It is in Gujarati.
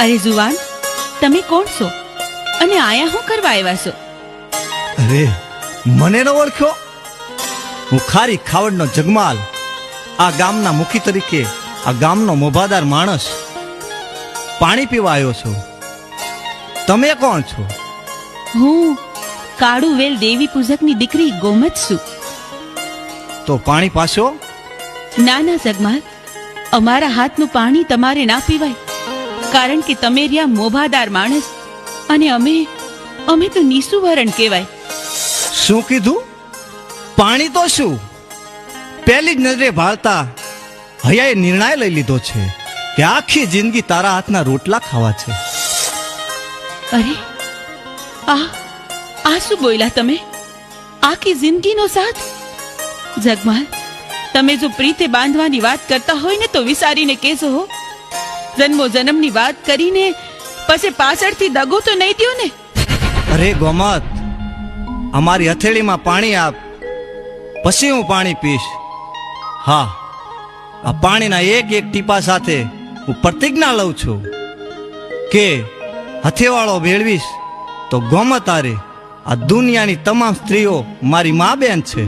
અરે જુવાન, તમે કોણ છો અને આયા શું કરવા આવ્યા છો? અરે મને ન ઓળખ્યો? હું ખારી ખાવડનો જગમાલ, આ ગામના મુખી તરીકે આ ગામનો મોભાદાર માણસ પાણી પીવા આવ્યો છું. તમે કોણ છો? હું કાળુવેલ દેવી પૂજકની દીકરી ગોમત છું. તો પાણી પાશો? ના ના જગમાલ, અમારા હાથનું પાણી તમારે ના પીવાય, કારણ કે તમે રહ્યા મોભાદાર માણસ અને અમે તો નિસુવરણ કહેવાય. શું કીધું? પાણી તો શું? પહેલી જ નજરે ભાળતા હૈયાએ નિર્ણય લઈ લીધો છે કે આખી જિંદગી તારા હાથના રોટલા ખાવા છે. અરે આ શું બોલ્યા તમે? આખી જિંદગીનો સાથ? જગમાલ, તમે જો પ્રીતે બાંધવાની વાત કરતા હોય ને તો વિચારીને કહેજો હો. જન્મો જન્મની વાત કરીને પછી પાછળથી દગો તો નહીં દ્યો ને. અરે ગોમત, અમારી હથેળીમાં પાણી આપ, પછી હું પાણી પીશ. હા, આ પાણીના એક એક ટીપા સાથે હું પ્રતિજ્ઞા લઉં છું કે હથેવાળો ભેળવીશ તો ગોમત આરે આ દુનિયાની તમામ સ્ત્રીઓ મારી મા બેન છે.